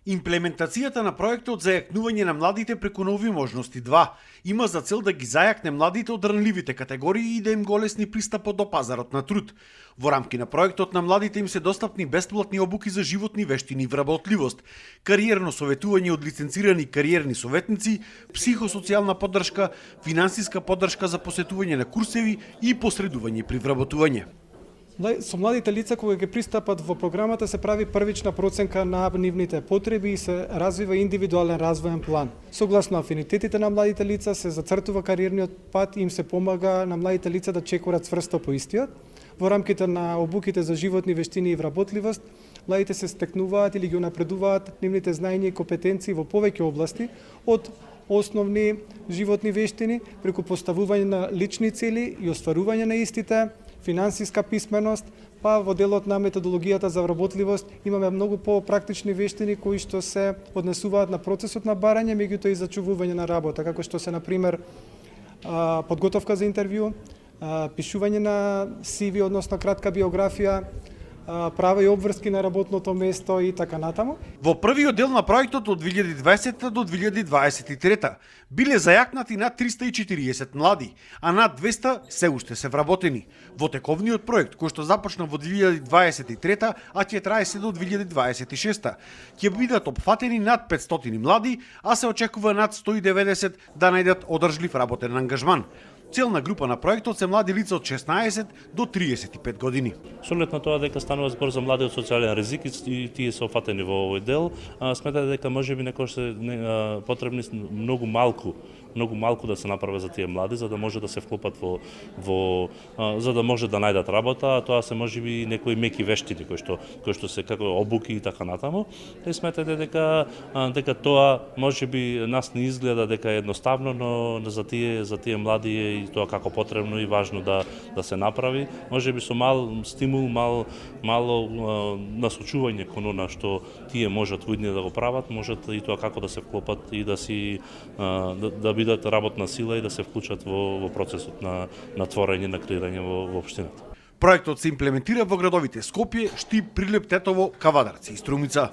Имплементацијата на проектот за јакнување на младите преку нови можности 2 има за цел да ги зајакне младите од ранливите категории и да им го олесни пристапот до пазарот на труд. Во рамки на проектот на младите им се достапни бесплатни обуки за животни вештини и вработливост, кариерно советување од лиценцирани кариерни советници, психосоцијална поддршка, финансиска поддршка за посетување на курсеви и посредување при вработување. Со младите лица кога ги пристапат во програмата се прави првична проценка на нивните потреби и се развива индивидуален развоен план. Согласно афинитетите на младите лица се зацртува кариерниот пат и им се помага на младите лица да чекорат цврсто по истиот. Во рамките на обуките за животни вештини и вработливост, младите се стекнуваат или ги унапредуваат нивните знаења и компетенции во повеќе области, од основни животни вештини преку поставување на лични цели и остварување на истите, финансиска писменост, па во делот на методологијата за вработливост имаме многу попрактични вештини кои што се однесуваат на процесот на барање, меѓутоа и зачувување на работа, како што се например подготовка за интервју, пишување на CV, односно кратка биографија, права и обврски на работното место и така натаму. Во првиот дел на проектот од 2020 до 2023 биле зајакнати над 340 млади, а над 200 се уште се вработени. Во тековниот проект, кој што започна во 2023, а ќе трае се до 2026, ќе бидат опфатени над 500 млади, а се очекува над 190 да најдат одржлив работен ангажман. Целна група на проектот се млади лица од 16 до 35 години. Со оглед на тоа дека станува збор за млади од социјален ризик и тие се офатени во овој дел, сметате дека можеби некој се потребни многу малку да се направи за тие млади, за да може да се вклопат за да може да најдат работа, а тоа се можеби некои меки вештини кои што се како обуки и така натаму. И сметате дека тоа можеби нас не изгледа дека е едноставно, но за тие млади е и тоа како потребно и важно да се направи. Можеби со мал стимул, мало насочување кон она што тие можат во иднина да го прават, можат и тоа како да се вклопат и да бидат работна сила и да се вклучат во процесот на творење, на креирање во општината. Проектот се имплементира во градовите Скопје, Штип, Прилеп, Тетово, Кавадарци и Струмица.